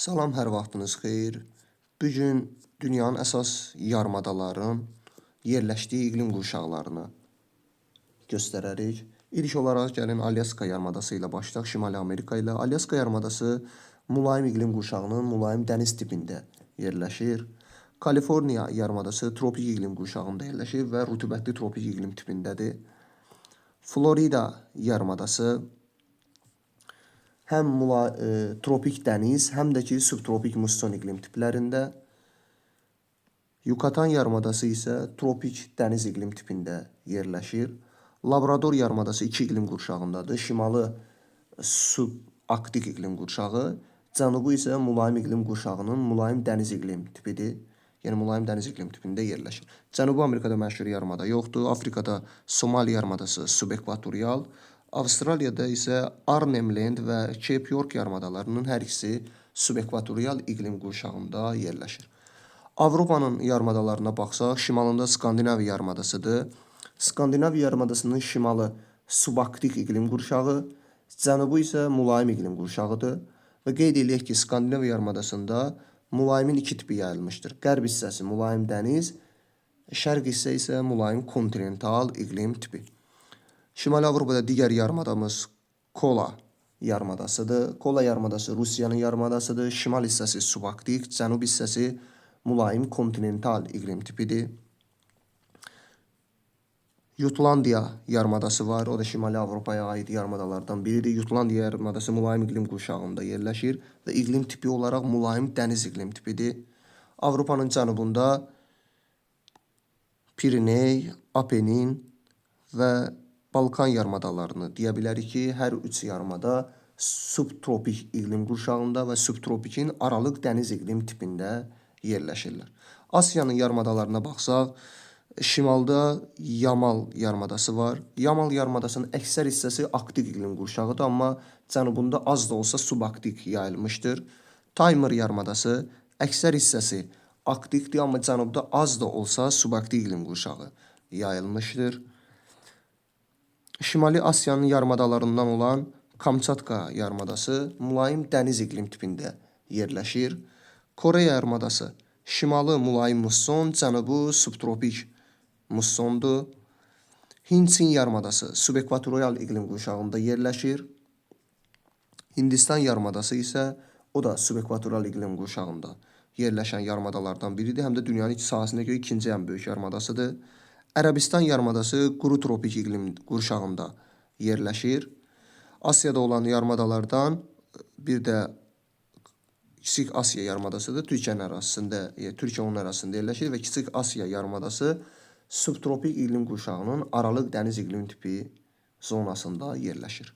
Salam, hər vaxtınız xeyir. Bu gün dünyanın əsas yarımadaların yerləşdiyi iqlim qurşaqlarını göstərərik. İlk olaraq gəlin Alyaska yarımadası ilə başlayaq, Şimali Amerika ilə. Alyaska yarımadası mülayim iqlim qurşağının mülayim dəniz tipində yerləşir. Kaliforniya yarımadası tropik iqlim qurşağında yerləşir və rütubətli tropik iqlim tipindədir. Florida yarımadası həm tropik dəniz, həm də ki subtropik musson iqlim tiplərində. Yucatan yarımadası isə tropik dəniz iqlim tipində yerləşir. Labrador yarımadası iki iqlim qurşağındadır. Şimalı subarktik iqlim qurşağı, cənubu isə mülayim iqlim qurşağının mülayim dəniz iqlim tipidir. Yəni mülayim dəniz iqlim tipində yerləşir. Cənubi Amerikada məşhur yarımada yoxdur. Afrikada Somali yarımadası subekvatorial. Avstraliyada isə Arnhem Land və Cape York yarımadalarının hər ikisi subekvatorial iqlim qurşağında yerləşir. Avropanın yarımadalarına baxsaq, şimalında Skandinaviya yarımadasıdır. Skandinaviya yarımadasının şimalı subarktik iqlim qurşağı, cənubu isə mülayim iqlim qurşağıdır. Və qeyd edək ki, Skandinaviya yarımadasında mülayimin iki tipi yayılmışdır. Qərb hissəsi mülayim dəniz, şərq hissə isə mülayim kontinental iqlim tipi. Şimali Avropada digər yarımadamız Kola yarımadasıdır. Kola yarımadası Rusiyanın yarımadasıdır. Şimal hissəsi subarktik, cənub hissəsi mülayim kontinental iqlim tipidir. Jutlandiya yarımadası var. O da Şimali Avropaya aid yarımadalardan biridir. Jutlandiya yarımadası mülayim iqlim qurşağında yerləşir və iqlim tipi olaraq mülayim dəniz iqlim tipidir. Avropanın cənubunda Piriney, Apenin və Balkan yarımadalarını deyə bilərik ki, hər üç yarımada subtropik iqlim qurşağında və subtropikin aralıq dəniz iqlim tipində yerləşirlər. Asiyanın yarımadalarına baxsaq, şimalda Yamal yarımadası var. Yamal yarımadasının əksər hissəsi arktik iqlim qurşağıdır, amma cənubunda az da olsa subarktik yayılmışdır. Taymır yarımadası əksər hissəsi arktikdir, amma cənubda az da olsa subarktik iqlim qurşağı yayılmışdır. Şimali Asiyanın yarımadalarından olan Kamçatka yarımadası mülayim dəniz iqlim tipində yerləşir. Kore yarımadası şimalı mülayim musson, cənubu subtropik mussondur. Hind-Çin yarımadası subekvatorial iqlim qurşağında yerləşir. Hindistan yarımadası isə o da subekvatorial iqlim qurşağında yerləşən yarımadalardan biridir. Həm də dünyanın sahəsinə görə ikinci ən böyük yarımadasıdır. Ərəbistan yarımadası quru tropik iqlim qurşağında yerləşir. Asiyada olan yarımadalardan bir də Kiçik Asiya yarımadasıdır. Türkiyə onun ərazisində yerləşir və Kiçik Asiya yarımadası subtropik iqlim qurşağının aralıq dəniz iqlim tipi zonasında yerləşir.